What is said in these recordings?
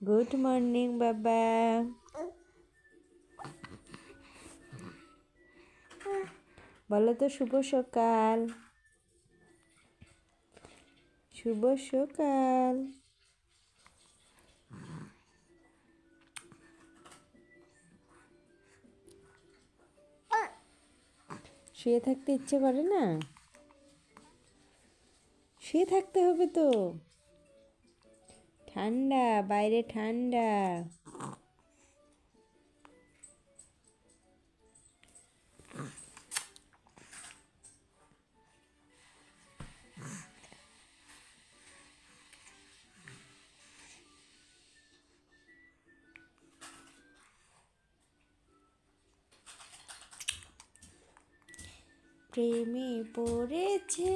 Good morning বাবা। বলো তো শুভ সকাল। শুভ সকাল। শুয়ে থাকতে ইচ্ছে করে না? শুয়ে থাকতে হবে তো, ঠান্ডা বাইরে, ঠান্ডা। প্রেমে পড়েছে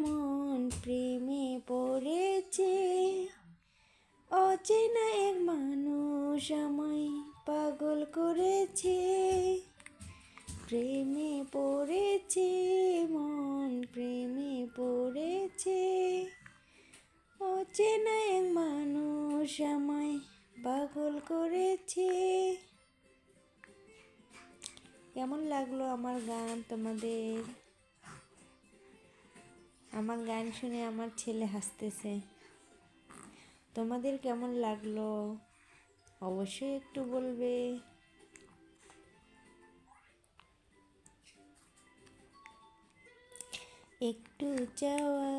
মন, প্রেমে পড়েছে, অচেনা এক মানুষ আমায় পাগল করেছে। প্রেমে পড়েছে মন, প্রেমে পড়েছে, অচেনা এক মানুষ আমায় পাগল করেছে। কেমন লাগলো আমার গান তোমাদের? আমার গান শুনে আমার ছেলে হাসতেছে। তোমাদের কেমন লাগলো অবশ্যই একটু বলবে। একটু চাওয়া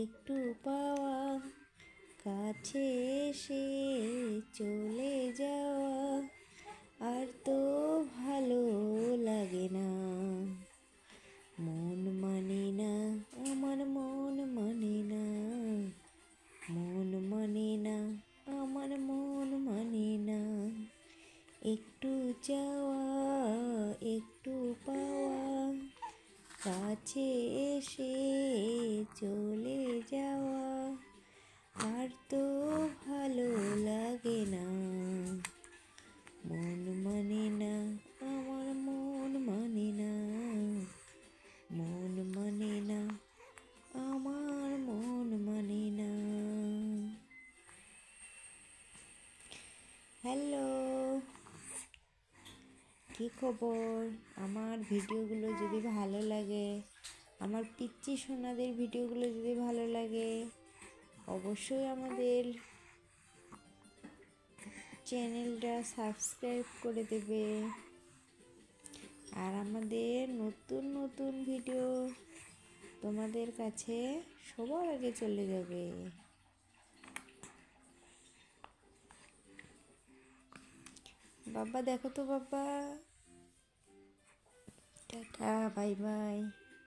একটু পাওয়া, কাছে এসে চলে যাওয়া, আর তো ভালো লাগে না। মন মানে না, আমার মন মানে না, মন মানে না, আমার মন মানে না। একটু চাওয়া একটু পাওয়া, কাছে এসে চলে যাওয়া, আর তো ভালো লাগে না। মন মানে না, আমার মন মানে না, মন মানে না, আমার মন মানে না। হ্যালো, কী খবর? আমার ভিডিওগুলো যদি ভালো লাগে, আমার পিচ্চি সোনাদের ভিডিওগুলো যদি ভালো লাগে, অবশ্যই আমাদের চ্যানেলটা সাবস্ক্রাইব করে দেবে, আর আমাদের নতুন নতুন ভিডিও তোমাদের কাছে সবার আগে চলে যাবে। বাবা দেখো তো বাবা, টাটা, বাই বাই।